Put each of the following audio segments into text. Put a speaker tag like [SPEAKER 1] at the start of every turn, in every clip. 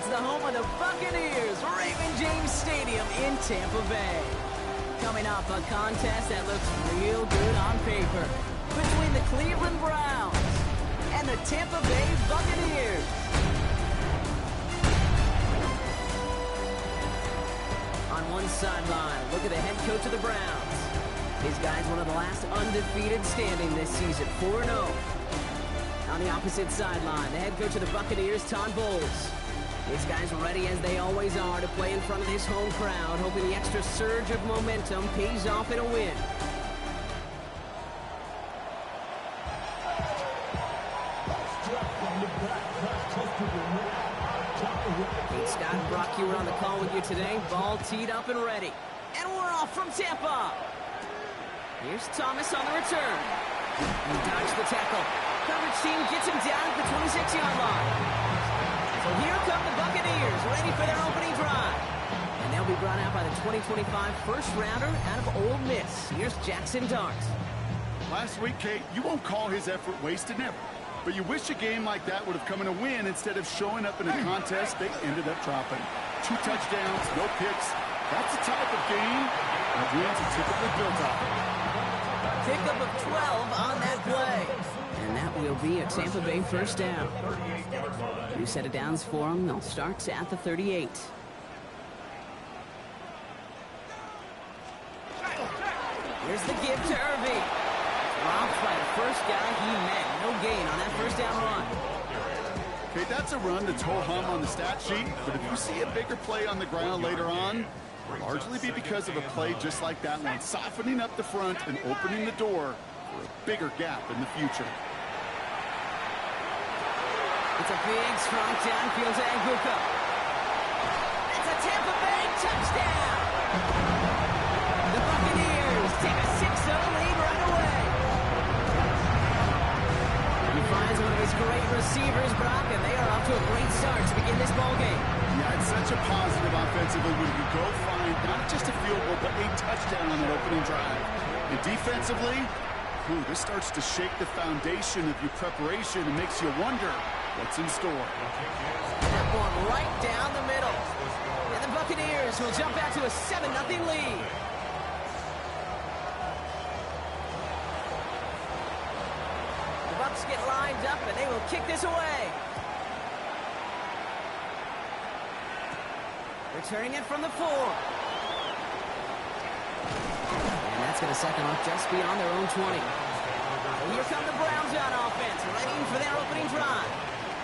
[SPEAKER 1] It's the home of the Buccaneers, Raymond James Stadium in Tampa Bay. Coming off a contest that looks real good on paper between the Cleveland Browns and the Tampa Bay Buccaneers. On one sideline, look at the head coach of the Browns. His guy's one of the last undefeated standing this season, 4-0. On the opposite sideline, the head coach of the Buccaneers, Todd Bowles. His guys ready as they always are to play in front of this home crowd, hoping the extra surge of momentum pays off in a win. Kate Scott and Brock Hewer on the call with you today. Ball teed up and ready. And we're off from Tampa. Here's Thomas on the return. He dodged the tackle. Coverage team gets him down at the 26-yard line. So here come the Buccaneers, ready for their opening drive. And they'll be brought out by the 2025 first-rounder out of Ole Miss. Here's Jackson Dart.
[SPEAKER 2] Last week, Kate, you won't call his effort wasted, never. But you wish a game like that would have come in a win instead of showing up in a contest they ended up dropping. 2 touchdowns, no picks. That's the type of game that wins are typically built off of.
[SPEAKER 1] Pickup of 12 on that play. And that will be a Tampa Bay first down. New set of downs for them. They'll start at the 38. Here's the give to Irving. Dropped by the first guy he met. No gain on that first down run.
[SPEAKER 2] Okay, that's a run that's ho-hum on the stat sheet, but if you see a bigger play on the ground later on, it'll largely be because of a play just like that one, softening up the front and opening the door for a bigger gap in the future.
[SPEAKER 1] It's a big, strong downfield to Anguka. It's a Tampa Bay touchdown! The Buccaneers take a 6-0 lead right away. He finds one of his great receivers, Brock, and they are off to a great start to begin this ballgame.
[SPEAKER 2] Yeah, it's such a positive offensively when you go find not just a field goal, but a touchdown on that opening drive. And defensively, this starts to shake the foundation of your preparation and makes you wonder what's in store.
[SPEAKER 1] That one right down the middle. And the Buccaneers will jump out to a 7-0 lead. The Bucs get lined up and they will kick this away. Returning it from the 4. And that's going to set them up just beyond their own 20. So here come the Browns on offense, ready for their opening drive.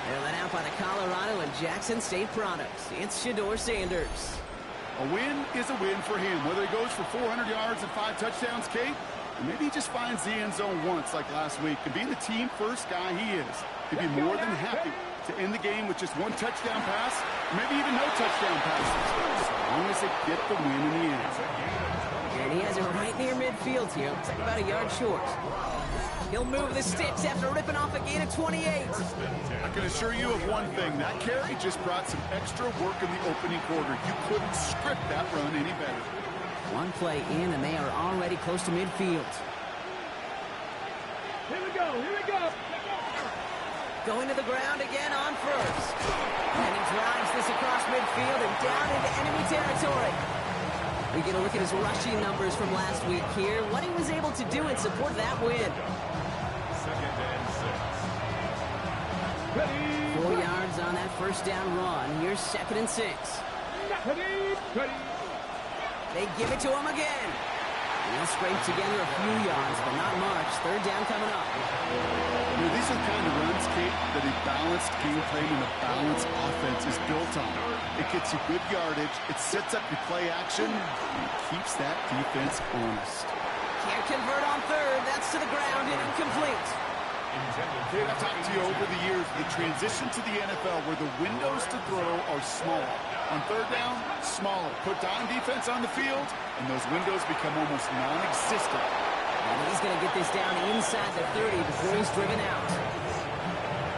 [SPEAKER 1] They're led out by the Colorado and Jackson State products. It's Shedeur Sanders.
[SPEAKER 2] A win is a win for him, whether he goes for 400 yards and 5 touchdowns, Kate, or maybe he just finds the end zone once like last week. And being the team first guy he is, he'd be more than happy to end the game with just 1 touchdown pass, or maybe even no touchdown passes, as long as they get the win in the end.
[SPEAKER 1] And he has it right near midfield here. Looks like about a yard short. He'll move the sticks after ripping off a gain of 28.
[SPEAKER 2] I can assure you of one thing. That carry just brought some extra work in the opening quarter. You couldn't script that run any better.
[SPEAKER 1] One play in, and they are already close to midfield.
[SPEAKER 3] Here we go, here we go.
[SPEAKER 1] Going to the ground again on first. And he drives this across midfield and down into enemy territory. We get a look at his rushing numbers from last week here. What he was able to do in support of that win. 4 yards on that first down run. Here's 2nd and 6. They give it to him again. He'll scrape together a few yards, but not much. 3rd down coming up.
[SPEAKER 2] You know, these are the kind of runs, Kate, that a balanced game plan and a balanced offense is built on. It gets you good yardage, it sets up your play action, and it keeps that defense honest.
[SPEAKER 1] Can't convert on 3rd. That's to the ground and incomplete.
[SPEAKER 2] Kate, I've talked to you over the years, the transition to the NFL where the windows to throw are small. On 3rd down, smaller. Put dime defense on the field, and those windows become almost non-existent.
[SPEAKER 1] And he's going to get this down inside the 30 before he's driven out.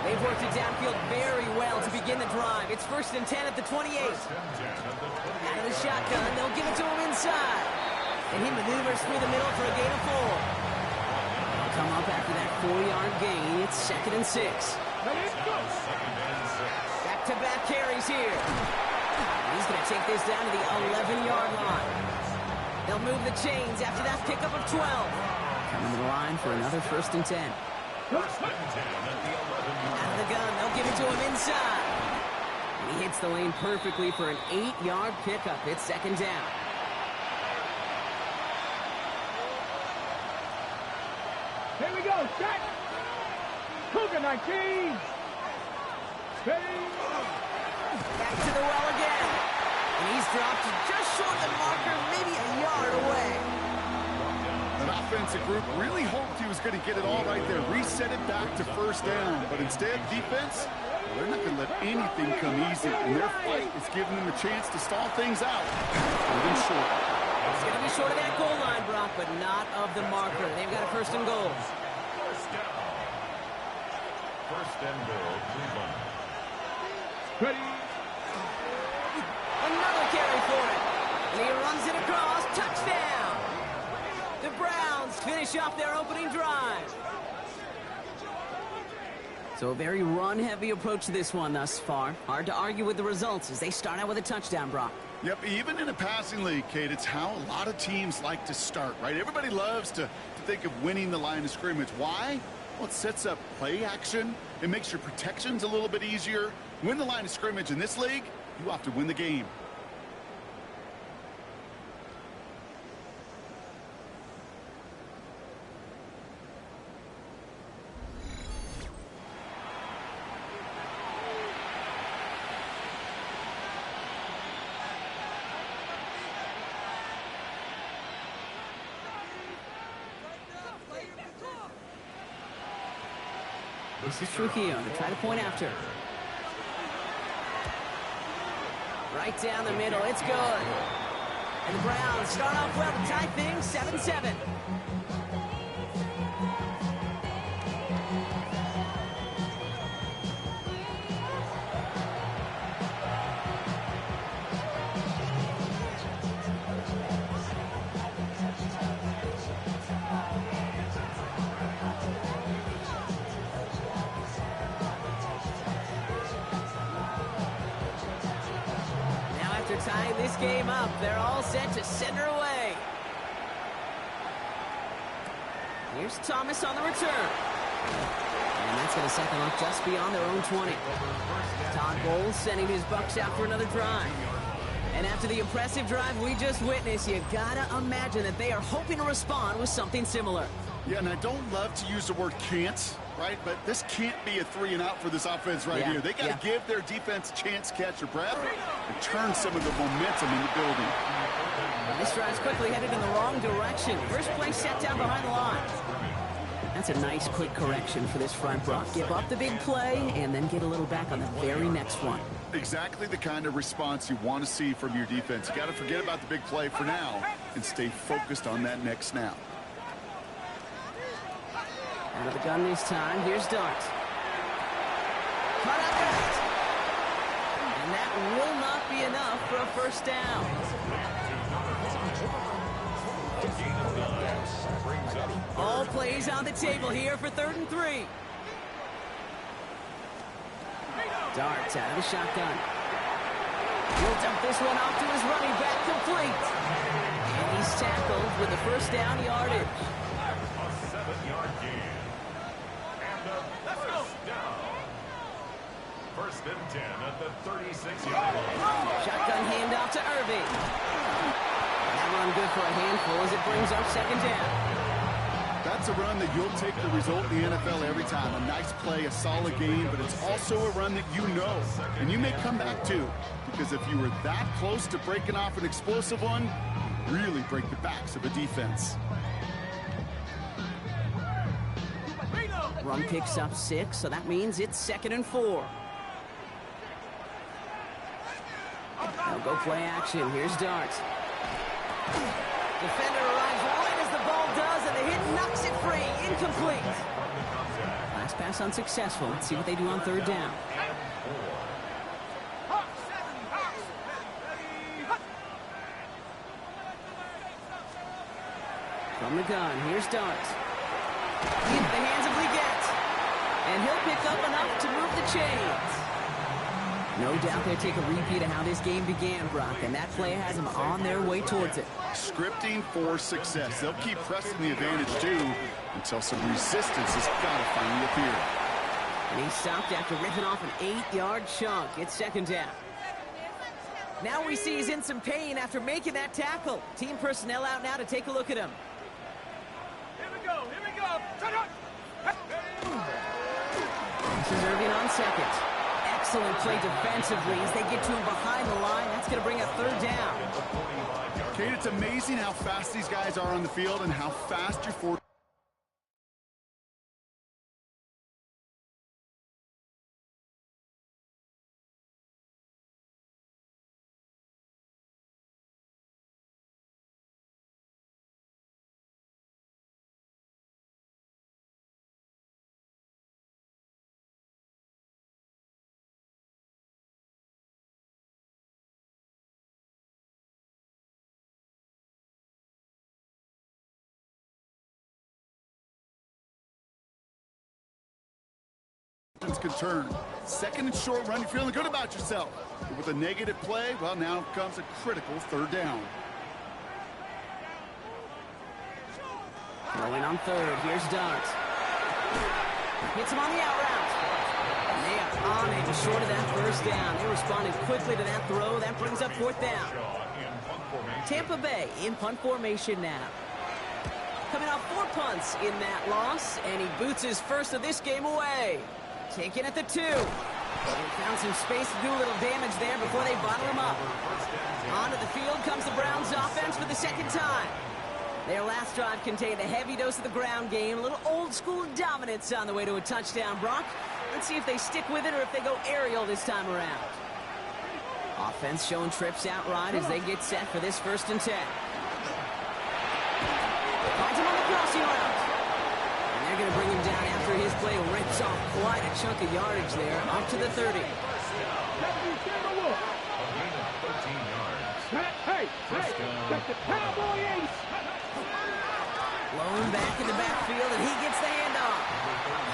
[SPEAKER 1] They've worked it downfield very well to begin the drive. It's 1st and 10 at the 28. Out of the shotgun, they'll give it to him inside. And he maneuvers through the middle for a gain of 4. They'll come up after that 4-yard gain. It's 2nd and 6. Back-to-back carries carries here. He's going to take this down to the 11-yard line. They'll move the chains after that pickup of 12. Coming to the line for another 1st and 10.
[SPEAKER 3] First and 10 at the 11.
[SPEAKER 1] Out of the gun, they'll give it to him inside. And he hits the lane perfectly for an 8-yard pickup. It's 2nd down.
[SPEAKER 4] Here we go, set! Cougar 19! Ready?
[SPEAKER 1] Back to the well again. And he's dropped just short of the marker, maybe a yard away.
[SPEAKER 2] An offensive group really hoped he was going to get it all right there, reset it back to 1st down. But instead, defense, they're not going to let anything come easy. And their fight is giving them a chance to stall things out. Moving short.
[SPEAKER 1] It's going to be short of that goal line, Brock, but not of the marker. They've got a 1st and goal.
[SPEAKER 3] First down. First and goal, Cleveland.
[SPEAKER 4] Ready?
[SPEAKER 1] Another carry for it. And he runs it across. Touchdown. The Browns finish off their opening drive. So a very run-heavy approach to this one thus far. Hard to argue with the results as they start out with a touchdown, Brock.
[SPEAKER 2] Yep, even in a passing league, Kate, it's how a lot of teams like to start, right? Everybody loves to think of winning the line of scrimmage. Why? Well, it sets up play action. It makes your protections a little bit easier. Win the line of scrimmage in this league, you have to win the game.
[SPEAKER 1] This is Trujillo to try to point after. Right down the middle. It's good. And the Browns start off well to tie things 7-7. Tying this game up. They're all set to send her away. Here's Thomas on the return. And that's going to set them up just beyond their own 20. Todd Bowles sending his Bucks out for another drive. And after the impressive drive we just witnessed, you gotta imagine that they are hoping to respond with something similar.
[SPEAKER 2] Yeah, and I don't love to use the word can't, right? But this can't be a 3-and-out for this offense right here. They got to give their defense a chance to catch their breath and turn some of the momentum in the building.
[SPEAKER 1] This drive's quickly headed in the wrong direction. First play set down behind the line. That's a nice quick correction for this front, Brock. Give up the big play and then get a little back on the very next one.
[SPEAKER 2] Exactly the kind of response you want to see from your defense. You got to forget about the big play for now and stay focused on that next snap.
[SPEAKER 1] Out of the gun this time. Here's Dart. Cut out that. And that will not be enough for a 1st down. All plays on the table here for 3rd and 3. Dart's out of the shotgun. He'll dump this one off to his running back, complete. And he's tackled with the 1st down yardage.
[SPEAKER 3] A 7-yard gain. And a first down. 1st and 10 at the 36-yard line.
[SPEAKER 1] Shotgun handoff to Irving. That run good for a handful as it brings up 2nd down.
[SPEAKER 2] That's a run that you'll take the result in the NFL every time. A nice play, a solid game, but it's also a run that you know, and you may come back to, because if you were that close to breaking off an explosive one, you really break the backs of a defense.
[SPEAKER 1] Run picks up 6, so that means it's 2nd and 4. They'll go play action. Here's Dart. Defender arrives right as the ball does, and the hit knocks it free. Incomplete. Last pass unsuccessful. Let's see what they do on 3rd down. From the gun, here's Dart. Into the hands of Leggett. And he'll pick up enough to move the chains. No doubt they take a repeat of how this game began, Brock, and that play has them on their way towards it.
[SPEAKER 2] Scripting for success. They'll keep pressing the advantage, too, until some resistance has got to finally appear.
[SPEAKER 1] And he stopped after ripping off an 8-yard chunk. It's second down. Now we see he's in some pain after making that tackle. Team personnel out now to take a look at him.
[SPEAKER 4] Here we go. Turn up.
[SPEAKER 1] This is Irving on second. Excellent play defensively as they get to him behind the line. That's going to bring a third down.
[SPEAKER 2] Kate, it's amazing how fast these guys are on the field and how fast you're forced. Can turn. Second and short run, you're feeling good about yourself. But with a negative play, well, now comes a critical third down.
[SPEAKER 1] Going on third. Here's Dart. Hits him on the out route. And they are on it short of that first down. They responded quickly to that throw. That brings up fourth down. Tampa Bay in punt formation now. Coming off 4 punts in that loss, and he boots his first of this game away. Taken at the 2. They found some space to do a little damage there before they bottle him up. Onto the field comes the Browns offense for the second time. Their last drive contained a heavy dose of the ground game, a little old-school dominance on the way to a touchdown, Brock. Let's see if they stick with it or if they go aerial this time around. Offense showing trips out right as they get set for this 1st and 10. Finds him on the crossing route. And they're going to bring him down after his play rips off quite a chunk of yardage there, up to the 30.
[SPEAKER 4] Hey, check the cowboy ace.
[SPEAKER 1] Blown back in the backfield, and he gets the handoff.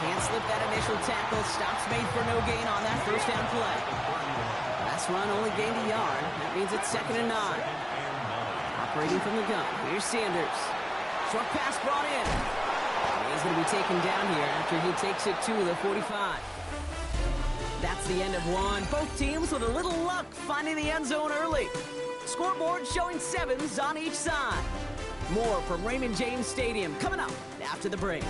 [SPEAKER 1] Can't slip that initial tackle. Stops made for no gain on that first down play. Last run only gained a yard. That means it's 2nd and 9. Operating from the gun. Here's Sanders. Short pass brought in. And he's going to be taken down here after he takes it to the 45. That's the end of one. Both teams with a little luck finding the end zone early. Scoreboard showing 7s on each side. More from Raymond James Stadium coming up after the break.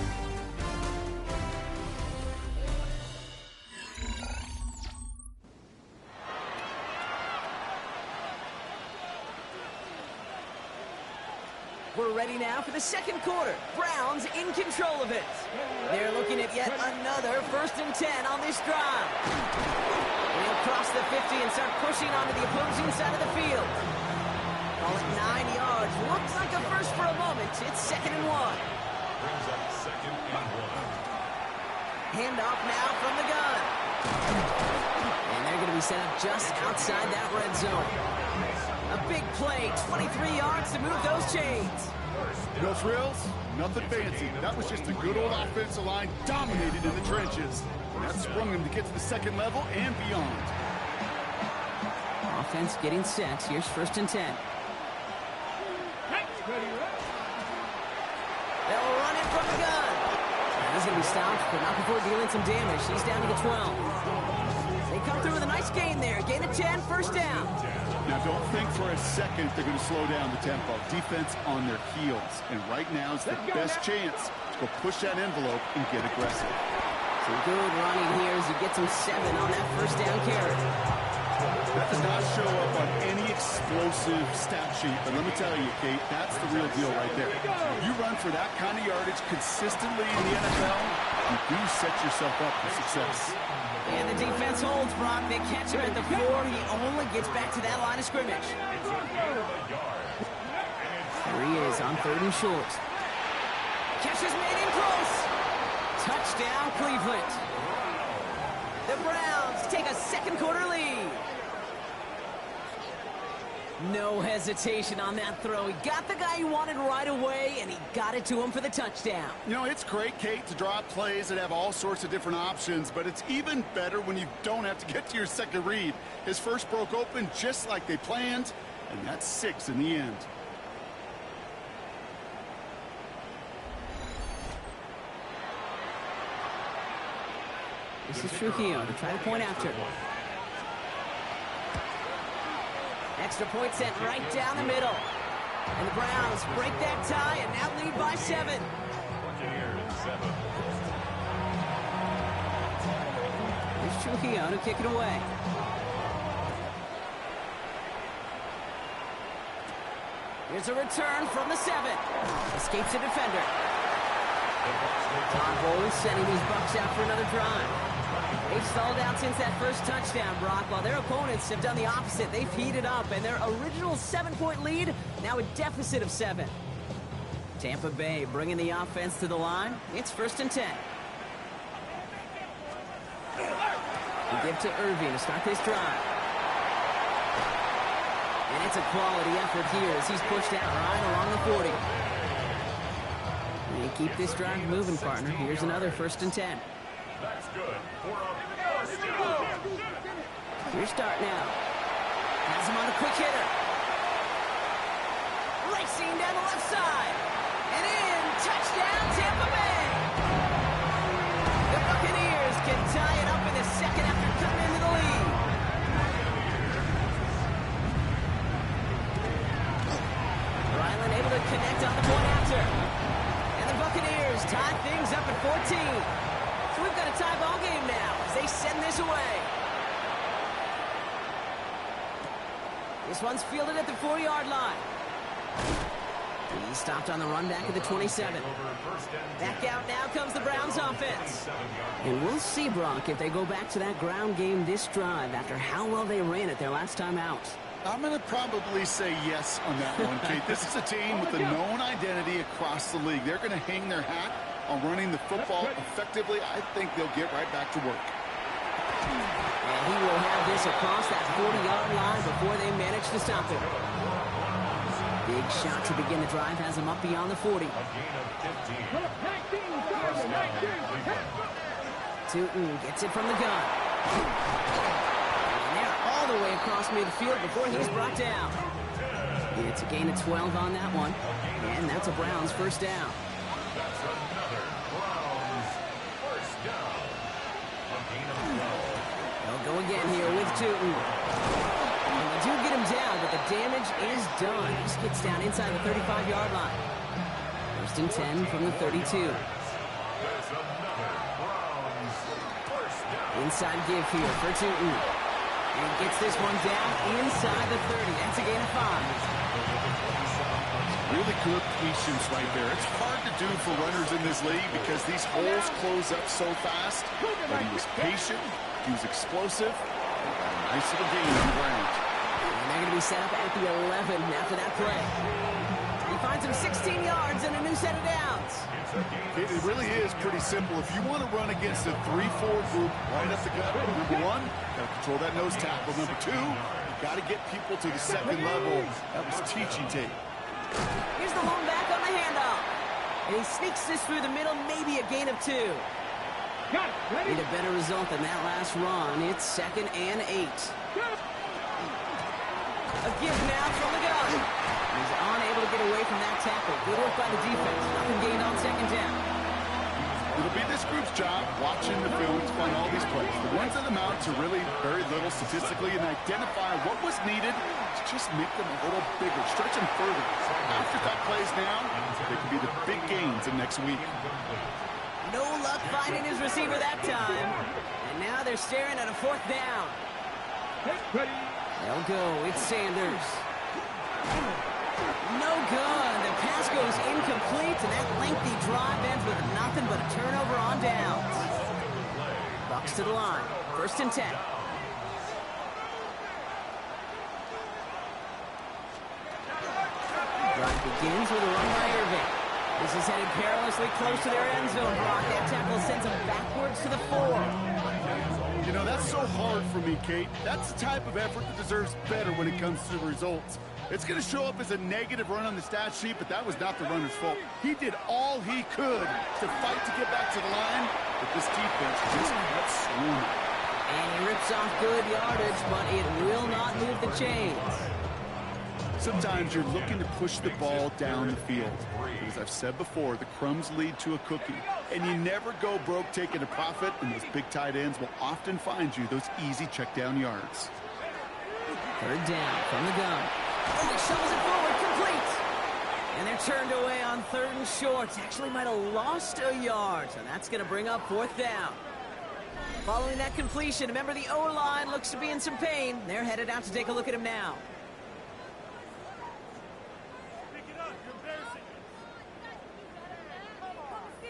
[SPEAKER 1] We're ready now for the second quarter. Browns in control of it. They're looking at yet another 1st and 10 on this drive. They'll cross the 50 and start pushing onto the opposing side of the field. Ball at 9 yards. Looks like a first for a moment. It's 2nd and 1.
[SPEAKER 3] Brings up 2nd and 1.
[SPEAKER 1] Handoff now from the gun. And they're going to be set up just outside that red zone. A big play, 23 yards to move those chains.
[SPEAKER 2] No frills, nothing fancy. That was just a good old offensive line dominated in the trenches. That sprung them to get to the second level and beyond.
[SPEAKER 1] Offense getting set. Here's 1st and 10. They'll run it from the gun. And he's going to be stopped, but not before dealing some damage. He's down to the 12. They come through with a nice gain there. Gain of 10, 1st down.
[SPEAKER 2] Now, don't think for a second they're going to slow down the tempo. Defense on their heels. And right now is the best chance to go push that envelope and get aggressive.
[SPEAKER 1] Some good running here as he gets him 7 on that 1st down carry.
[SPEAKER 2] That does not show up on any explosive stat sheet. But let me tell you, Kate, that's the real deal right there. You run for that kind of yardage consistently in the NFL, you do set yourself up for success.
[SPEAKER 1] And the defense holds, Brock. They catch him at the 4. He only gets back to that line of scrimmage. There he is on 3rd and short. Catch is made in close. Touchdown, Cleveland. The Browns take a second quarter lead. No hesitation on that throw. He got the guy he wanted right away, and he got it to him for the touchdown.
[SPEAKER 2] You know, it's great, Kate, to draw up plays that have all sorts of different options, but it's even better when you don't have to get to your second read. His first broke open just like they planned, and that's 6 in the end.
[SPEAKER 1] This is Trujillo to try to point after. Extra point sent right down the middle. And the Browns break that tie and now lead by 7. Here's Trujillo to kick it away. Here's a return from the 7. Escapes a defender. Todd Bowles sending these Bucs out for another drive. They've stalled out since that first touchdown, Brock, while their opponents have done the opposite. They've heated up, and their original 7-point lead, now a deficit of 7. Tampa Bay bringing the offense to the line. It's 1st and 10. They give to Irving to start this drive. And it's a quality effort here as he's pushed out right along the 40. They keep this drive moving, partner. Here's another 1st and 10.
[SPEAKER 3] That's good.
[SPEAKER 1] Here's start now. Has him on a quick hitter. Racing down the left side. And in. Touchdown, Tampa Bay. The Buccaneers can tie it up in the second after coming into the lead. Ryland able to connect on the point after. And the Buccaneers tie things up at 14. So we've got a tie ball game now as they send this away. This one's fielded at the 4-yard line. He stopped on the run back at the 27. Back out now comes the Browns offense. And we'll see, Brock, if they go back to that ground game this drive after how well they ran it their last time out.
[SPEAKER 2] I'm going to probably say yes on that one, Kate. This is a team with a known identity across the league. They're going to hang their hat on running the football effectively. I think they'll get right back to work.
[SPEAKER 1] And he will have this across that 40-yard line before they manage to stop him. Big shot to begin the drive has him up beyond the 40. Tootin gets it from the gun. And they're all the way across midfield before he's brought down. It's a gain of 12 on that one. And that's a Browns 1st down.
[SPEAKER 3] That's another Browns 1st down. A gain of 12.
[SPEAKER 1] They'll go again here with Tootin. And they do get him down, but the damage is done. He just gets down inside the 35-yard line. 1st and 10 from the 32.
[SPEAKER 3] That's another Browns 1st down.
[SPEAKER 1] Inside give here for Tootin. And he gets this one down inside the 30. That's a gain of 5.
[SPEAKER 2] Really good patience right there. It's hard to do for runners in this league because these holes close up so fast. But he was patient, he was explosive, and got a nice little gain on the ground.
[SPEAKER 1] And they're going to be set up at the 11 after that play. He finds him 16 yards and a new set of downs.
[SPEAKER 2] It really is pretty simple. If you want to run against a 3-4 group right up the gut, number 1, got to control that nose tackle. Number 2, you got to get people to the second level. That was teaching tape.
[SPEAKER 1] Here's the lone back on the handoff. And he sneaks this through the middle, maybe a gain of 2. Need a better result than that last run. It's 2nd and 8. A give now from the gun. He's unable to get away from that tackle. Good work by the defense. Nothing gained on 2nd down.
[SPEAKER 2] It'll be this group's job watching the film to find all these plays. The ones that amount to really very little statistically and identify what was needed to just make them a little bigger, stretch them further. After that plays now, they could be the big gains in next week.
[SPEAKER 1] No luck finding his receiver that time. And now they're staring at a 4th down. They'll go. It's Sanders. No good. The pass goes incomplete, and that lengthy drive ends with nothing but a turnover on downs. Bucs to the line. 1st and 10. Drive begins with a run by Irving. This is headed perilously close to their end zone, Brock. That tackle sends him backwards to the 4.
[SPEAKER 2] You know, that's so hard for me, Kate. That's the type of effort that deserves better when it comes to the results. It's going to show up as a negative run on the stat sheet, but that was not the runner's fault. He did all he could to fight to get back to the line, but this defense just kept swarming.
[SPEAKER 1] And he rips off good yardage, but it will not move the chains.
[SPEAKER 2] Sometimes you're looking to push the ball down the field. But as I've said before, the crumbs lead to a cookie. And you never go broke taking a profit, and those big tight ends will often find you those easy check down yards.
[SPEAKER 1] Third down from the gun. Oh, he shovels it forward, complete. And they're turned away on 3rd and short. Actually might have lost a yard, so that's going to bring up 4th down. Following that completion, remember the O-line looks to be in some pain. They're headed out to take a look at him now.
[SPEAKER 4] Pick it up. You're embarrassing us.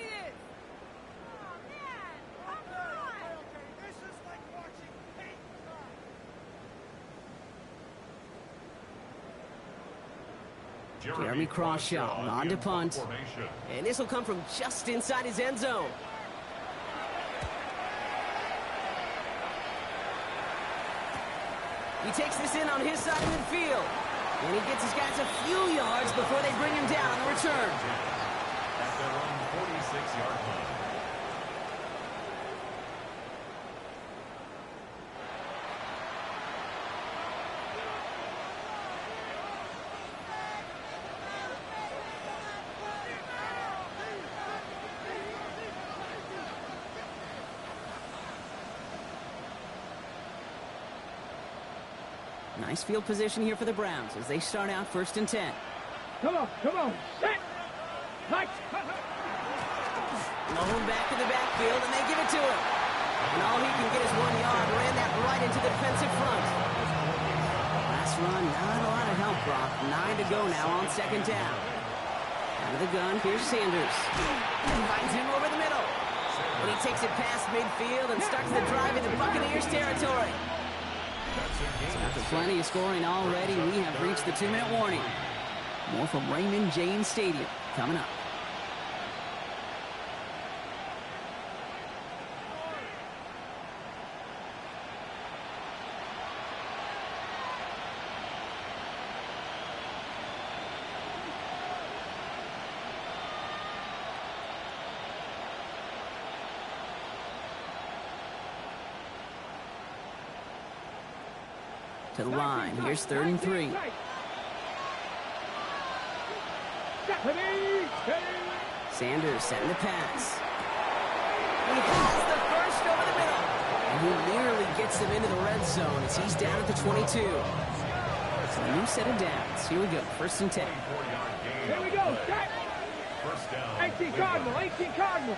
[SPEAKER 4] Okay. This is like watching paint dry.
[SPEAKER 1] Jeremy Crawshaw on to punt. And this will come from just inside his end zone. He takes this in on his side of midfield. And he gets his guys a few yards before they bring him down on the return.
[SPEAKER 3] At their own 46-yard line.
[SPEAKER 1] Nice field position here for the Browns as they start out 1st and 10.
[SPEAKER 4] Come on. Set. Nice.
[SPEAKER 1] Low back in the backfield, and they give it to him. And all he can get is 1 yard. Ran that right into the defensive front. Last run, not a lot of help, Brock. 9 to go now on 2nd down. Out of the gun, here's Sanders. And finds him over the middle. And he takes it past midfield and starts the drive into Buccaneers territory. So after plenty of scoring already, we have reached the 2-minute warning. More from Raymond James Stadium coming up. To the line. Here's 3rd and 3. Sanders setting the pass. He has the first over the middle. And he nearly gets them into the red zone as he's down at the 22. So a new set of downs. Here we go. 1st and 10.
[SPEAKER 4] Here we go. Set.
[SPEAKER 3] First down.
[SPEAKER 4] 18 Cardinal. 18 Cardinal.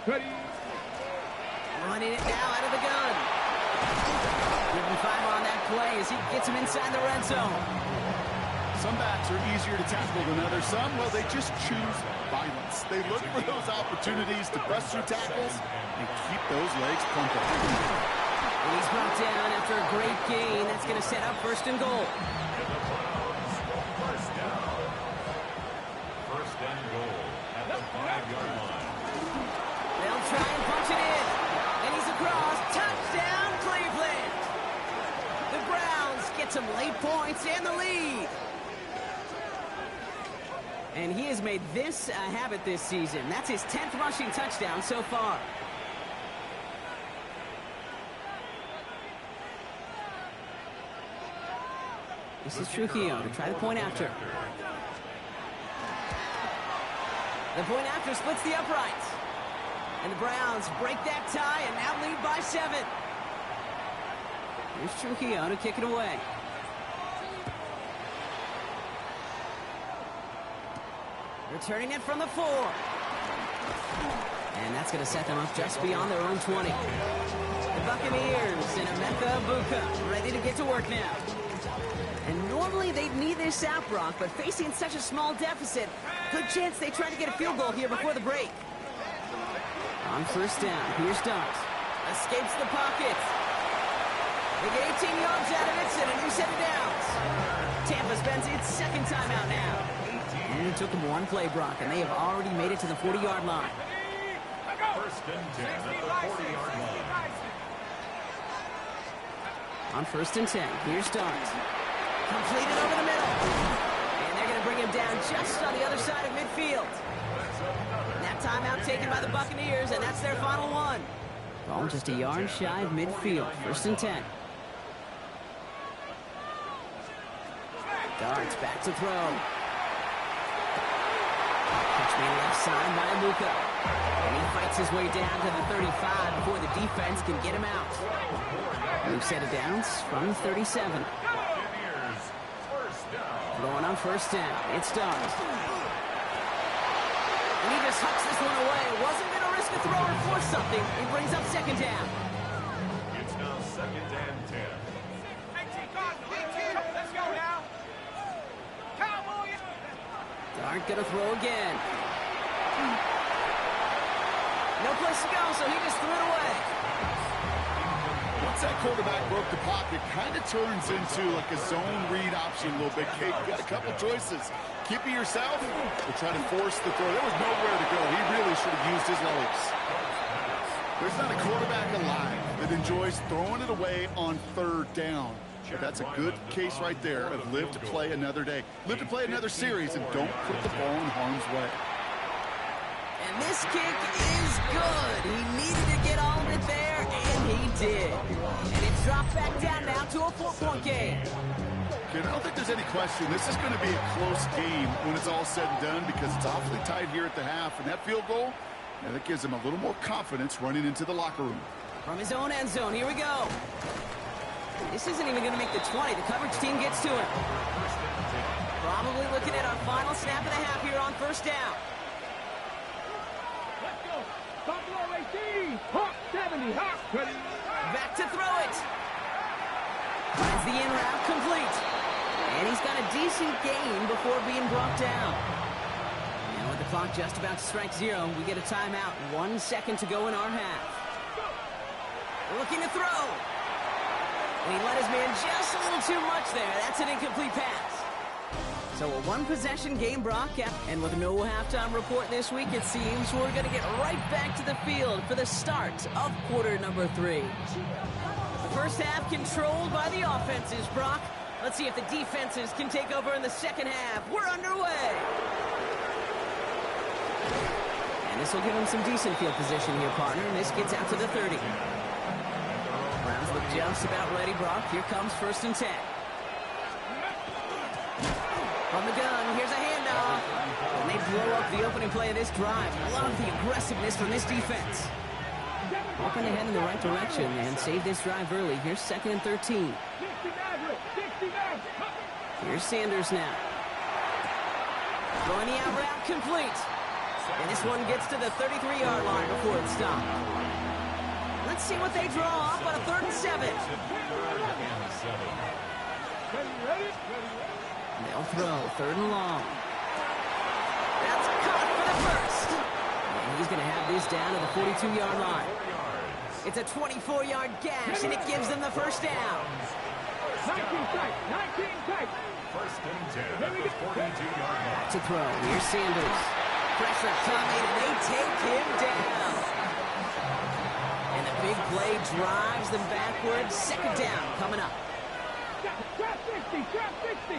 [SPEAKER 4] Ready.
[SPEAKER 1] Running it now out of the gun. Giving 5 on that play as he gets him inside the red zone.
[SPEAKER 2] Some backs are easier to tackle than others. Some, well, they just choose violence. They look for those opportunities to bust through tackles and keep those legs pumping.
[SPEAKER 1] And he's brought down after a great gain. That's going to set up 1st and goal.
[SPEAKER 3] First down. First and goal at the 5-yard line.
[SPEAKER 1] They'll try and punch it in. And he's across. Touchdown, Cleveland. The Browns get some late points and the lead. And he has made this a habit this season. That's his 10th rushing touchdown so far. This is Trujillo to try the point after. The point after splits the uprights. And the Browns break that tie and now lead by 7. Here's Trujillo to kick it away. Returning it from the 4. And that's going to set them up just beyond their own 20. The Buccaneers and Emeka Egbuka ready to get to work now. And normally they'd need this out, Brock, but facing such a small deficit, good chance they try to get a field goal here before the break. On 1st down, here's Dart. Escapes the pocket. They get 18 yards out of it and a new set of downs. Tampa spends its 2nd time out now. And took them one play, Brock, and they have already made it to the 40-yard line.
[SPEAKER 3] First and 10 at the 40-yard line.
[SPEAKER 1] On first and 10, here's Dart. Completed over the middle. And they're going to bring him down just on the other side of midfield. And that timeout taken by the Buccaneers, and that's their final one. Ball just a yard shy of midfield. First and 10. Darts back to throw. Catch me left side by Luka. And he fights his way down to the 35 before the defense can get him out. New set of downs from the 37. Throwing on first down. It's Dart. And he just hucks this one away. Wasn't going to risk a throw or force something. He brings up second down.
[SPEAKER 3] It's now second and 10.
[SPEAKER 4] Let's go now. Cowboy.
[SPEAKER 1] Dart going to throw again. No place to go, so he just threw it away.
[SPEAKER 2] Once that quarterback broke the pocket, kind of turns into like a zone read option a little bit, Kate. You got a couple choices. Keep it yourself or try to force the throw. There was nowhere to go. He really should have used his legs. There's not a quarterback alive that enjoys throwing it away on third down. But that's a good case right there of live to play another day. Live to play another series and don't put the ball in harm's way.
[SPEAKER 1] And this kick is good. He needed to get all of it there, and he did. And it's dropped back down now to a 4-point game.
[SPEAKER 2] I don't think there's any question. This is going to be a close game when it's all said and done because it's awfully tight here at the half. And that field goal, that gives him a little more confidence running into the locker room.
[SPEAKER 1] From his own end zone, here we go. This isn't even going to make the 20. The coverage team gets to him. Probably looking at our final snap of the half here on first down.
[SPEAKER 4] Let's go. Buffalo 18. Hawk 70. Hawk 20.
[SPEAKER 1] Back to throw it. Finds the in route complete. And he's got a decent gain before being brought down. And with the clock just about to strike 0, we get a timeout. 1 second to go in our half. Looking to throw. And he let his man just a little too much there. That's an incomplete pass. So a one-possession game, Brock. And with no halftime report this week, it seems we're going to get right back to the field for the start of quarter number 3. The first half controlled by the offenses, Brock. Let's see if the defenses can take over in the second half. We're underway. And this will give him some decent field position here, partner. And this gets out to the 30. Browns look just about ready, Brock. Here comes first and 10. From the gun, here's a handoff. And they blow up the opening play of this drive. Love the aggressiveness from this defense. Hoping to head in the right direction and save this drive early. Here's second and 13. Here's Sanders now. Throwing the out route complete. And this one gets to the 33-yard line before it's stopped. Let's see what they draw up on a 3rd and 7. They'll throw 3rd and long. That's caught for the first. And he's going to have this down to the 42-yard line. It's a 24-yard gash, and it gives them the first down.
[SPEAKER 4] 19 tight. 19 tight.
[SPEAKER 3] First and 10 at the 42-yard line.
[SPEAKER 1] To throw. Here's Sanders. Pressure coming, and they take him down. And the big play drives them backwards. Second down coming up.
[SPEAKER 4] Trap 60. Trap 60.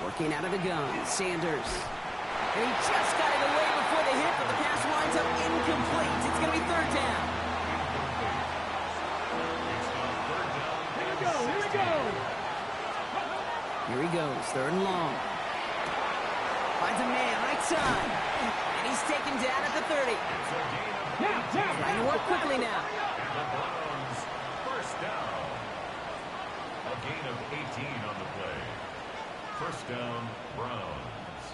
[SPEAKER 1] Working out of the gun. Sanders. And he just got it away before the hit, but the pass winds up incomplete. It's going to be 3rd down.
[SPEAKER 4] Here we go. Here we go.
[SPEAKER 1] Here he goes. 3rd and long. Finds a man right side. And he's taken down at the 30.
[SPEAKER 4] Now.
[SPEAKER 1] Trying to work quickly now.
[SPEAKER 3] The Browns, first down. A gain of 18 on the play. First down, Browns.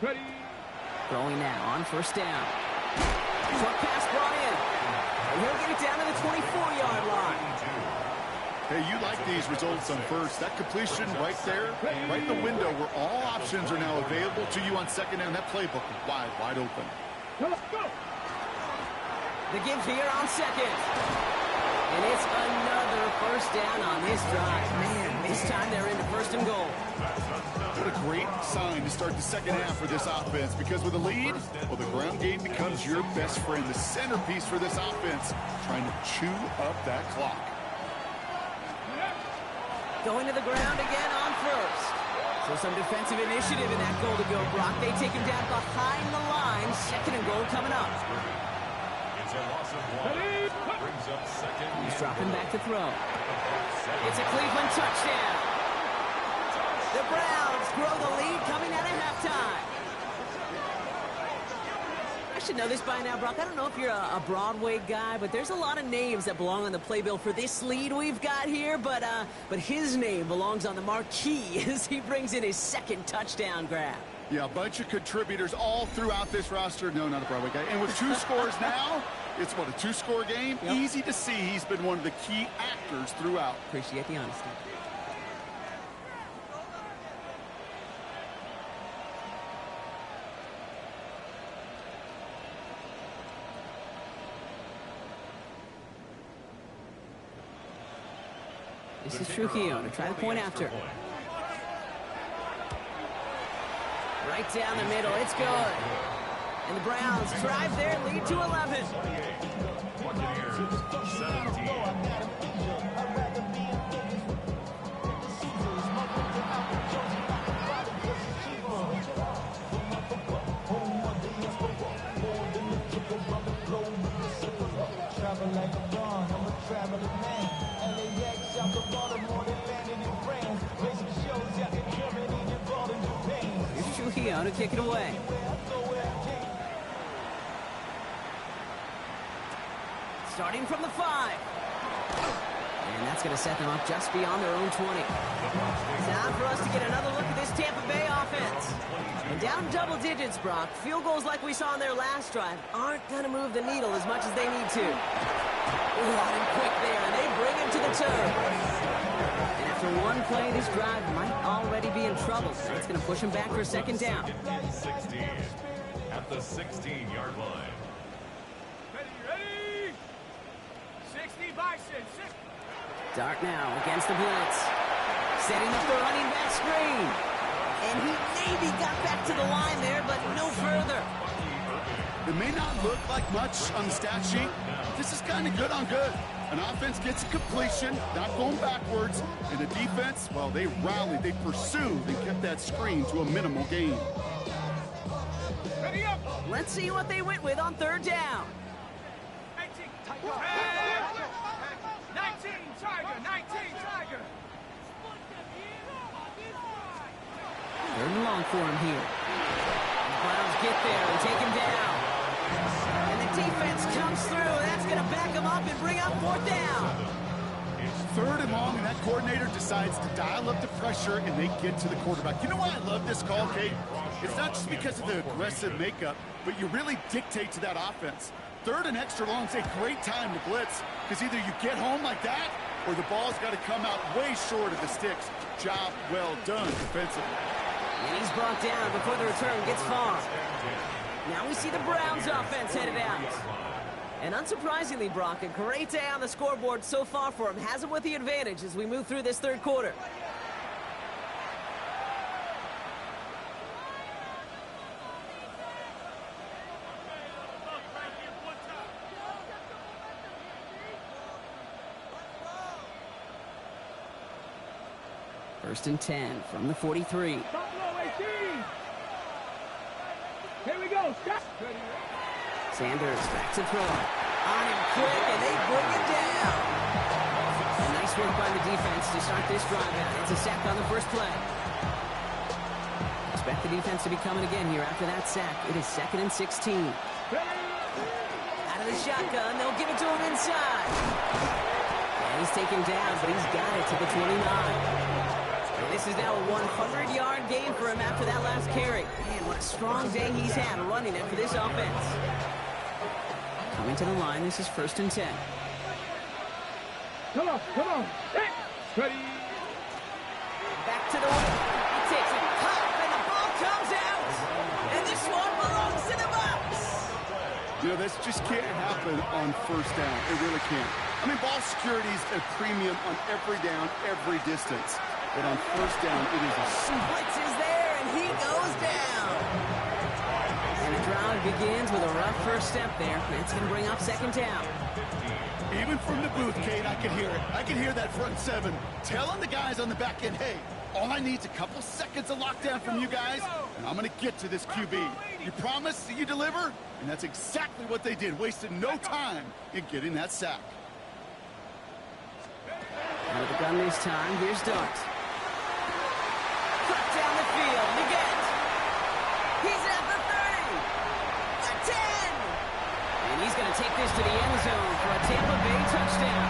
[SPEAKER 4] Ready.
[SPEAKER 1] Throwing now on first down. Short pass brought in. And he'll get it down to the 24-yard line.
[SPEAKER 2] Hey, you like these results on first. That completion right there, right in the window where all options are now available to you on second down. That playbook is wide open.
[SPEAKER 1] The give here on second. And it's another first down on this drive. Man, this time they're into first and goal.
[SPEAKER 2] What a great sign to start the second half for this offense, because with a lead, well, the ground game becomes your best friend, the centerpiece for this offense, trying to chew up that clock.
[SPEAKER 1] Going to the ground again on first. So some defensive initiative in that goal to go, Brock. They take him down behind the line. Second and goal coming up.
[SPEAKER 3] It's a loss of one. Brings up second.
[SPEAKER 1] He's dropping back to throw. It's a Cleveland touchdown. The Browns grow the lead coming out of halftime. I should know this by now, Brock. I don't know if you're a Broadway guy, but there's a lot of names that belong on the playbill for this lead we've got here. But his name belongs on the marquee as he brings in his second touchdown grab.
[SPEAKER 2] Yeah, a bunch of contributors all throughout this roster. No, not a Broadway guy. And with 2 scores now, it's what, a 2-score game? Yep. Easy to see he's been one of the key actors throughout.
[SPEAKER 1] Appreciate the honesty. This is Trujillo to try the point after. Right down the middle, it's good. And the Browns drive their lead to 11.
[SPEAKER 3] Buccaneers 17.
[SPEAKER 1] Here's Trujillo to kick it away. Starting from the 5. And that's going to set them up just beyond their own 20. Time for us to get another look at this Tampa Bay offense. And down double digits, Brock. Field goals like we saw in their last drive aren't going to move the needle as much as they need to. Hot and quick there, and they bring him to the turf. And after one play, this drive might already be in trouble. So it's going to push him back for a second down.
[SPEAKER 3] 16 at the 16-yard line.
[SPEAKER 4] Ready? 60 Bison. 60.
[SPEAKER 1] Dart now against the blitz. Setting up the running back screen. And he maybe got back to the line there, but no further.
[SPEAKER 2] It may not look like much on the stat sheet. This is kind of good on good. An offense gets a completion, not going backwards. And the defense, well, they rallied, they pursued, and kept that screen to a minimal gain.
[SPEAKER 4] Ready up.
[SPEAKER 1] Let's see what they went with on third down.
[SPEAKER 4] 19 Tiger. 19 Tiger.
[SPEAKER 1] Third and long for him here. The Browns get there and take him down. And the defense comes through. That's going to back him up and bring up fourth down.
[SPEAKER 2] Third and long, and that coordinator decides to dial up the pressure, and they get to the quarterback. You know why I love this call, Kate? It's not just because of the aggressive makeup, but you really dictate to that offense. Third and extra long is a great time to blitz, because either you get home like that, or the ball's got to come out way short of the sticks. Job well done defensively.
[SPEAKER 1] And he's brought down before the return gets far. Now we see the Browns offense headed out. And unsurprisingly, Brock, a great day on the scoreboard so far for him. Has him with the advantage as we move through this third quarter. First and 10 from the 43.
[SPEAKER 4] Here we go. Stop.
[SPEAKER 1] Sanders back to throw. On him quick, and they bring it down. And nice work by the defense to start this drive out. It's a sack on the first play. Expect the defense to be coming again here after that sack. It is 2nd and 16. Out of the shotgun, they'll give it to him inside. And he's taken down, but he's got it to the 29. And this is now a 100-yard game for him after that last carry. Man, what a strong day he's had running it for this offense. Coming to the line, this is 1st and 10.
[SPEAKER 4] Come on. Hey, ready.
[SPEAKER 1] Back to the wing. He takes it high, and the ball comes out. And this one belongs to the Bucs.
[SPEAKER 2] You know, this just can't happen on first down. It really can't. I mean, ball security is a premium on every down, every distance. But on first down, it is a...
[SPEAKER 1] Blitz is there, and he goes down. And the drive begins with a rough first step there. That's going to bring up second down.
[SPEAKER 2] Even from the booth, Kate, I can hear it. I can hear that front seven telling the guys on the back end, hey, all I need is a couple seconds of lockdown from you guys, and I'm going to get to this QB. You promise that you deliver? And that's exactly what they did, wasted no time in getting that sack.
[SPEAKER 1] Out of the gun this time, here's Dart. Cut down the field, again. He's at the 30, the 10. And he's going to take this to the end zone for a Tampa Bay touchdown.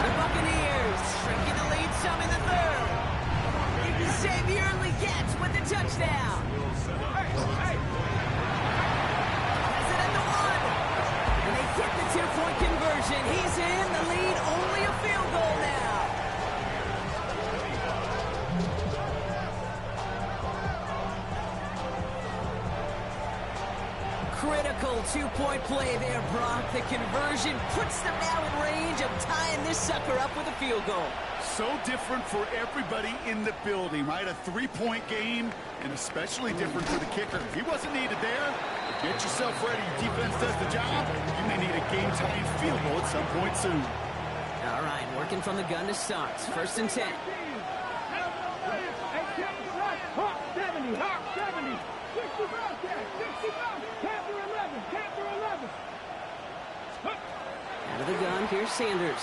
[SPEAKER 1] The Buccaneers shrinking the lead some in the third. Xavier Legette with the touchdown. Has it at the 1. And they get the 2-point conversion. He's in the lead, only a field goal now. Critical 2-point play there, Brock. The conversion puts them now in range of tying this sucker up with a field goal.
[SPEAKER 2] So different for everybody in the building, right? A 3-point game, and especially different for the kicker. He wasn't needed there. Get yourself ready. Your defense does the job. You may need a game-tying field goal at some point soon.
[SPEAKER 1] All right, working from the gun to start. First and 10.
[SPEAKER 4] 70, 65, 65, capture 11.
[SPEAKER 1] Out of the gun, here's Sanders.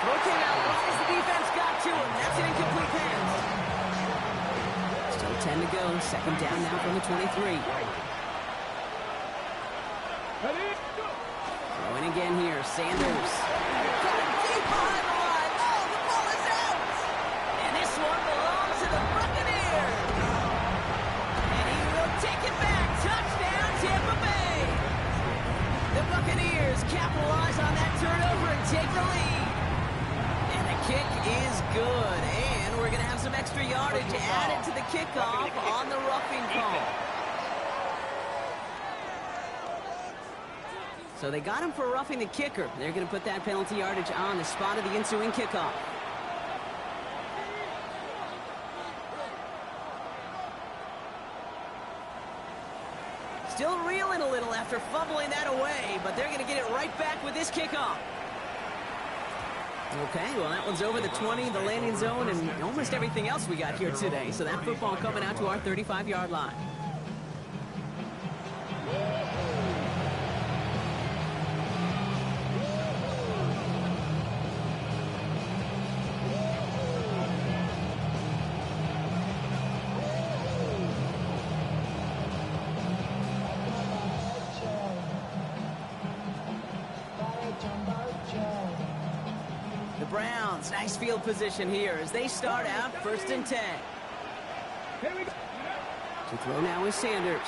[SPEAKER 1] Rotate out wide as the defense got to him. That's an incomplete pass. Still 10 to go. Second down now from the 23. Throwing again here, Sanders. Going deep behind the line. Oh, the ball is out. And this one belongs to the Buccaneers. And he will take it back. Touchdown, Tampa Bay. The Buccaneers capitalize on that turnover and take the lead. And the kick is good. And we're going to have some extra yardage added to the kickoff on the roughing call. So they got him for roughing the kicker. They're going to put that penalty yardage on the spot of the ensuing kickoff. Still reeling a little after fumbling that away, but they're going to get it right back with this kickoff. Okay, well, that one's over the 20, the landing zone, and almost everything else we got here today. So that football coming out to our 35-yard line. Browns, nice field position here as they start out first and 10. To throw now is Sanders.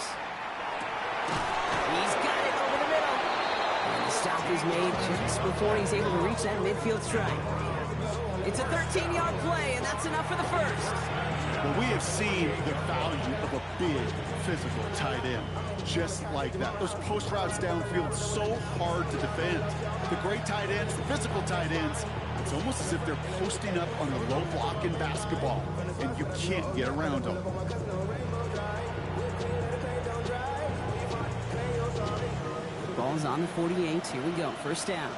[SPEAKER 1] He's got it over the middle. And the stop is made just before he's able to reach that midfield strike. It's a 13-yard play, and that's enough for the first.
[SPEAKER 2] Well, we have seen the value of a big physical tight end. Just like that. Those post routes downfield, so hard to defend. The great tight ends, the physical tight ends, it's almost as if they're posting up on a low block in basketball, and you can't get around them.
[SPEAKER 1] Ball's on the 48. Here we go. First down.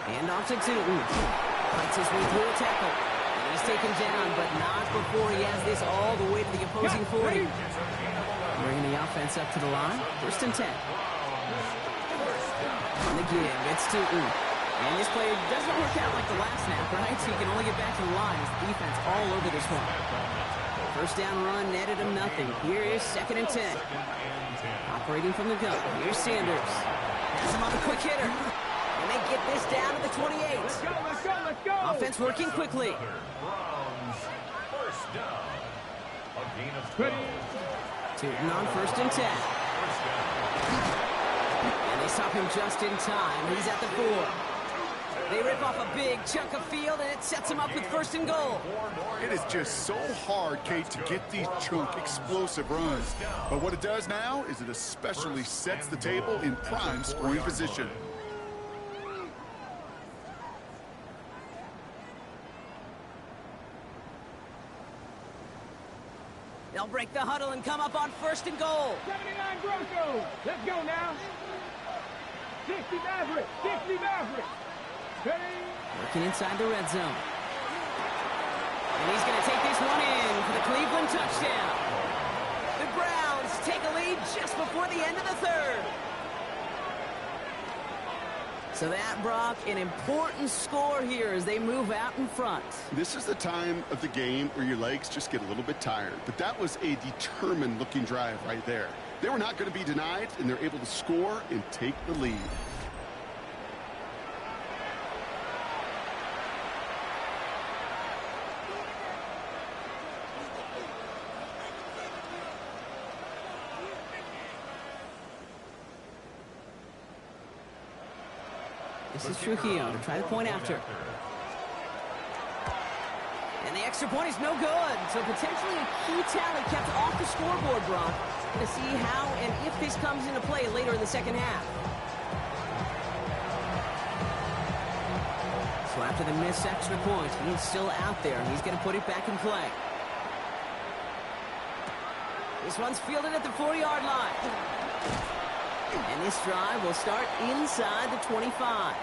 [SPEAKER 1] And off to Tootin. Fights his way through a tackle. And he's taken down, but not before he has this all the way to the opposing 40. Bringing the offense up to the line. First and 10. On the give, it's Tootin. And this play doesn't work out like the last snap, right? So he can only get back to the line as the defense all over this one. First down run, netted him nothing. Here is second and 10. Operating from the gun, here's Sanders. Pass him on the quick hitter. And they get this down to the 28.
[SPEAKER 4] Let's go.
[SPEAKER 1] Offense working quickly.
[SPEAKER 3] Browns, first down. A gain of 12.
[SPEAKER 1] Tootin on first and 10. And They stop him just in time. He's at the 4. They rip off a big chunk of field, and it sets him up with 1st and goal.
[SPEAKER 2] It is just so hard, Kate, to get these chunk, explosive runs. But what it does now is it especially sets the table in prime scoring position.
[SPEAKER 1] They'll break the huddle and come up on 1st and goal.
[SPEAKER 4] 79 Broncos. Let's go now. 60 Mavericks. 60 Mavericks.
[SPEAKER 1] Working inside the red zone. And he's going to take this one in for the Cleveland touchdown. The Browns take a lead just before the end of the 3rd. So that, Brock, an important score here as they move out in front.
[SPEAKER 2] This is the time of the game where your legs just get a little bit tired. But that was a determined-looking drive right there. They were not going to be denied, and they're able to score and take the lead.
[SPEAKER 1] This is Trujillo to try the point after. And the extra point is no good. So potentially a key tally kept off the scoreboard, Brock. To see how and if this comes into play later in the 2nd half. So after the missed extra point, he's still out there. He's going to put it back in play. This one's fielded at the 40-yard line. And this drive will start inside the 25.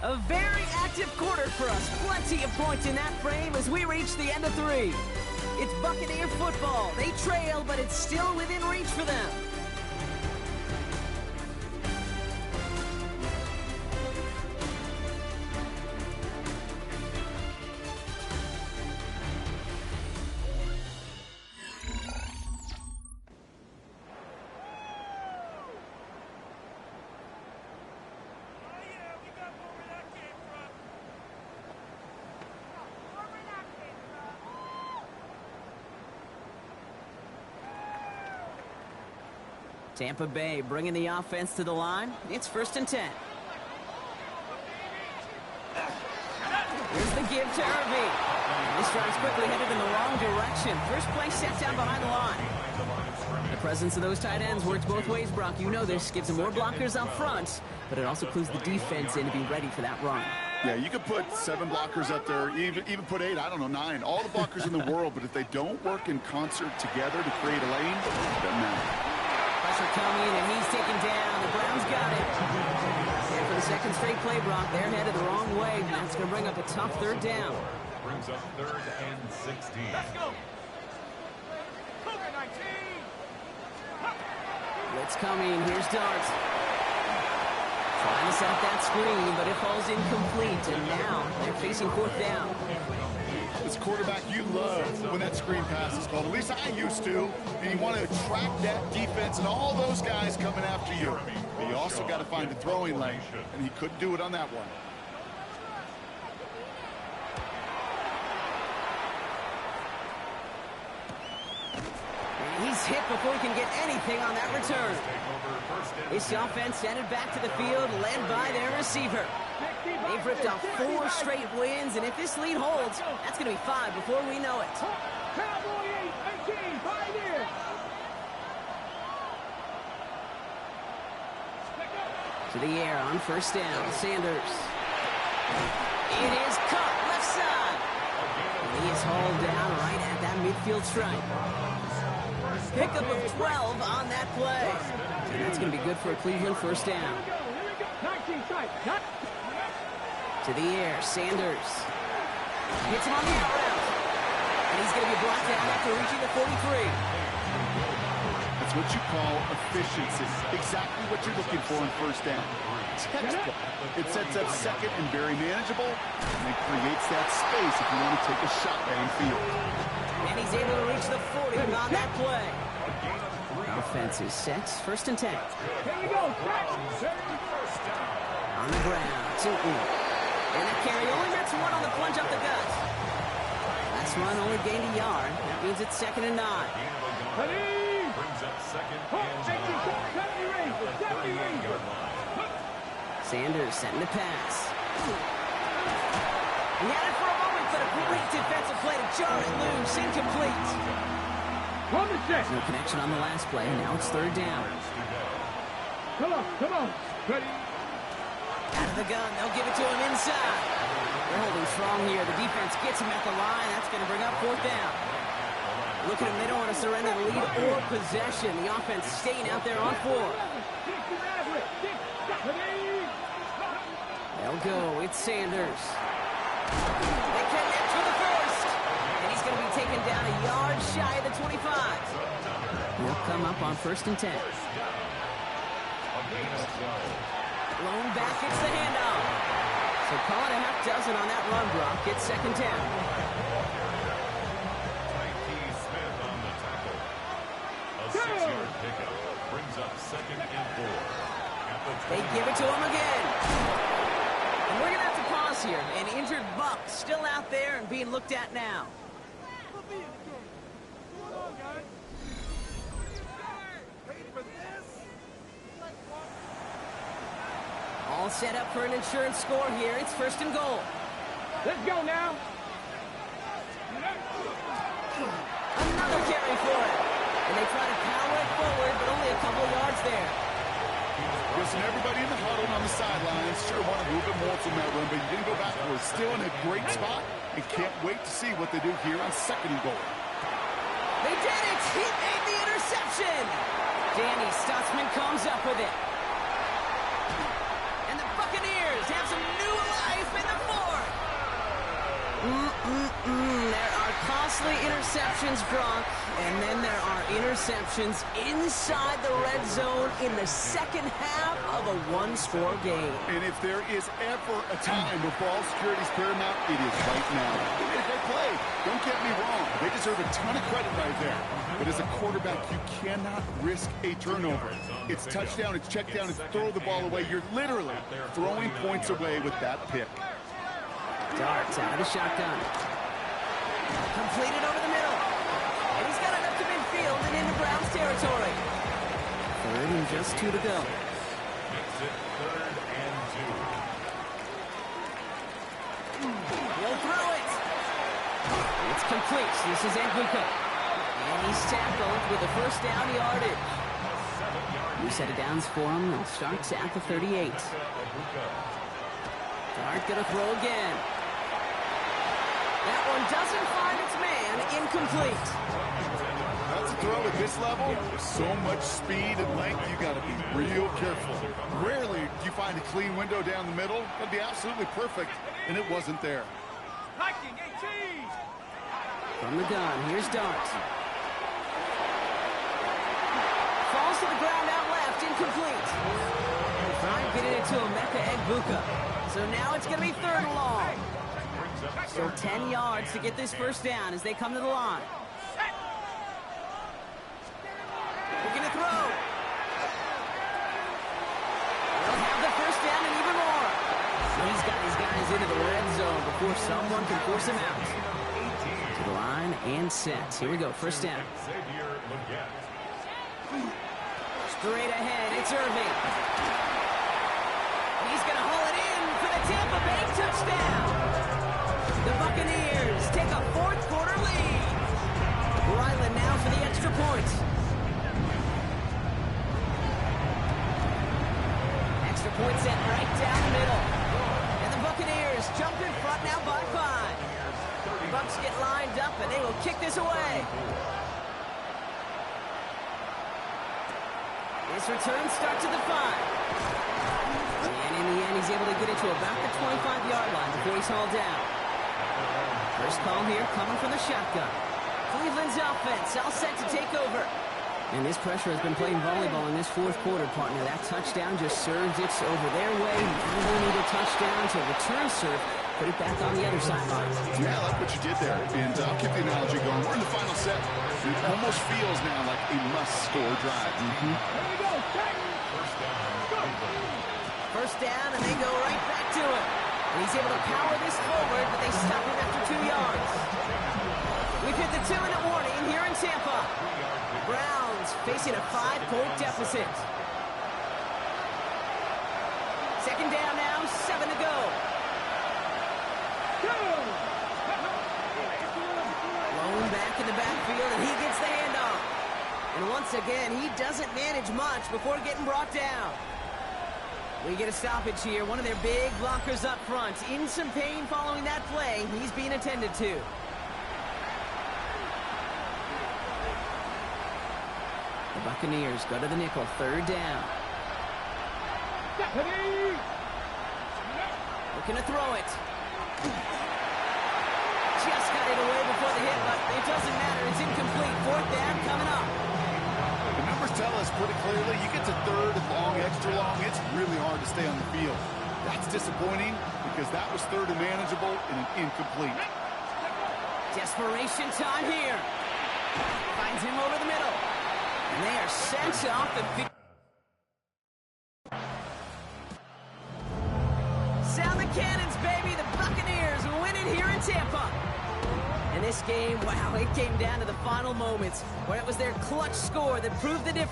[SPEAKER 1] A very active quarter for us. Plenty of points in that frame as we reach the end of 3. It's Buccaneer football. They trail, but it's still within reach for them. Tampa Bay bringing the offense to the line. It's 1st and 10. Here's the give to Irving. This drive's quickly headed in the wrong direction. First play set down behind the line. The presence of those tight ends works both ways, Brock. You know this. Gives them more blockers up front, but it also clues the defense in to be ready for that run.
[SPEAKER 2] Yeah, you could put 7 blockers up there, even put 8, I don't know, 9. All the blockers in the world, but if they don't work in concert together to create a lane, it doesn't matter.
[SPEAKER 1] Pressure coming, and he's taken down. The Browns got it. And for the 2nd straight play, Brock, they're headed the wrong way. And that's going to bring up a tough 3rd down.
[SPEAKER 3] Brings up 3rd and 16.
[SPEAKER 4] Let's go. Cougar 19.
[SPEAKER 1] Blitz coming. Here's Dart. Trying to set up that screen, but it falls incomplete. And now they're facing 4th down.
[SPEAKER 2] As quarterback, you love when that screen pass is called. At least I used to. And you want to attract that defense and all those guys coming after you. But you also got to find a throwing lane, and he couldn't do it on that one.
[SPEAKER 1] And he's hit before he can get anything on that return. This offense headed back to the field, led by their receiver. They've ripped off 4 straight wins, and if this lead holds, that's going to be 5 before we know it.
[SPEAKER 4] Cowboy 18, Pioneer.
[SPEAKER 1] To the air on 1st down, Sanders. It is caught left side. And he is hauled down right at that midfield stripe. Pickup of 12 on that play. And that's going to be good for a Cleveland 1st down. To the air, Sanders. Hits him on the out route. And he's going to be brought down after reaching the 43.
[SPEAKER 2] That's what you call efficiency. Exactly what you're looking for in 1st down. Textbook. It sets up 2nd and very manageable, and it creates that space if you want to take a shot downfield.
[SPEAKER 1] And he's able to reach the 40 on that play. Offense is set. 1st and 10.
[SPEAKER 4] Here we go.
[SPEAKER 1] On the ground. And that carry only gets 1 on the plunge up the gut. Last run only gained a yard. That means it's 2nd and 9.
[SPEAKER 3] Brings up 2nd and 9.
[SPEAKER 1] Sanders setting the pass. He had it for a moment, but a great defensive play to jar it loose. Incomplete. No connection on the last play. Now it's third down.
[SPEAKER 4] Come on. Ready?
[SPEAKER 1] Out of the gun. They'll give it to him inside. They're holding strong here. The defense gets him at the line. That's going to bring up fourth down. Look at them. They don't want to surrender the lead or possession. The offense staying out there on 4. They'll go. It's Sanders. They connect for the first. And he's going to be taken down a yard shy of the 25. He'll come up on 1st and 10. Blown back. It's the handoff. So call it a half dozen on that run, Brock. It's 2nd down.
[SPEAKER 3] A 6-yard pickup brings up 2nd and 4.
[SPEAKER 1] They give it to him again. And we're going to have to pause here. An injured Buck still out there and being looked at now. All set up for an insurance score here. It's 1st and goal.
[SPEAKER 4] Let's go now.
[SPEAKER 1] Another carry for it. And they try to power it forward, but only a couple yards there.
[SPEAKER 2] Listen, everybody in the huddle on the sidelines sure want to move it more from that run, but you didn't go backwards. Still in a great spot and can't wait to see what they do here on 2nd and goal.
[SPEAKER 1] They did it! He made the interception! Danny Stutzman comes up with it. And the Buccaneers have some new life in the 4th. There are costly interceptions, Brock, and then there are interceptions inside the red zone in the 2nd half of a 1-score game.
[SPEAKER 2] And if there is ever a time where ball security is paramount, it is right now. They made a great play. Don't get me wrong. They deserve a ton of credit right there. But as a quarterback, you cannot risk a turnover. It's touchdown, it's check down, it's throw the ball away. You're literally throwing points away with that pick.
[SPEAKER 1] Darts out of the shotgun. Completed over the middle. And he's got enough to midfield and into Browns territory. 3rd and just 2 to go.
[SPEAKER 3] Makes it 3rd and 2.
[SPEAKER 1] He'll throw it. It's complete. This is Egbuka. And he's tackled with a 1st down yardage. New set of downs for him. It starts at the 38. Dart gonna throw again. That one doesn't find its man. Incomplete.
[SPEAKER 2] That's a throw at this level. With so much speed and length, you got to be real careful. Rarely do you find a clean window down the middle. That'd be absolutely perfect, and it wasn't there.
[SPEAKER 1] From the gun, here's Dart. Falls to the ground out left, incomplete. Trying to get it into Emeka Egbuka. So now it's going to be 3rd and long. Still 10 yards to get this 1st down as they come to the line. They're going to throw. They'll have the 1st down and even more. He's got his guys into the red zone before someone can force him out. To the line and set. Here we go, 1st down. Straight ahead, it's Irving. He's going to haul it in for the Tampa Bay touchdown. The Buccaneers take a 4th quarter lead. Ryland now for the extra point. Extra point set right down the middle. And the Buccaneers jump in front now by 5. The Bucs get lined up and they will kick this away. This return starts at the 5. And in the end, he's able to get it to about the 25-yard line before he's hauled down. First call here coming from the shotgun. Cleveland's offense all set to take over. And this pressure has been playing volleyball in this 4th quarter, partner. That touchdown just serves it over their way. Now they need a touchdown to return serve. Put it back on the other sideline.
[SPEAKER 2] Yeah, I like what you did there. And I'll keep the analogy going. We're in the final set. It almost feels now like a must-score drive.
[SPEAKER 1] First down, and they go right back to it. And he's able to power this forward, but they stop him after 2 yards. We've hit the 2-minute warning here in Tampa. Browns facing a 5-point deficit. Second down now, 7 to go. Blown back in the backfield, and he gets the handoff. And once again, he doesn't manage much before getting brought down. We get a stoppage here. One of their big blockers up front. In some pain following that play. He's being attended to. The Buccaneers go to the nickel. Third down. Looking to throw it. Just got it away before the hit, but it doesn't matter. It's incomplete. Fourth down coming up.
[SPEAKER 2] The numbers tell us pretty clearly, you get to third and long, extra long, it's really hard to stay on the field. That's disappointing because that was third and manageable and an incomplete.
[SPEAKER 1] Desperation time here. Finds him over the middle. And they are sent off the field. Sound the cannons, baby. The Buccaneers win it here in Tampa. And this game, wow, it came down to the final moments where it was their clutch score that proved the difference.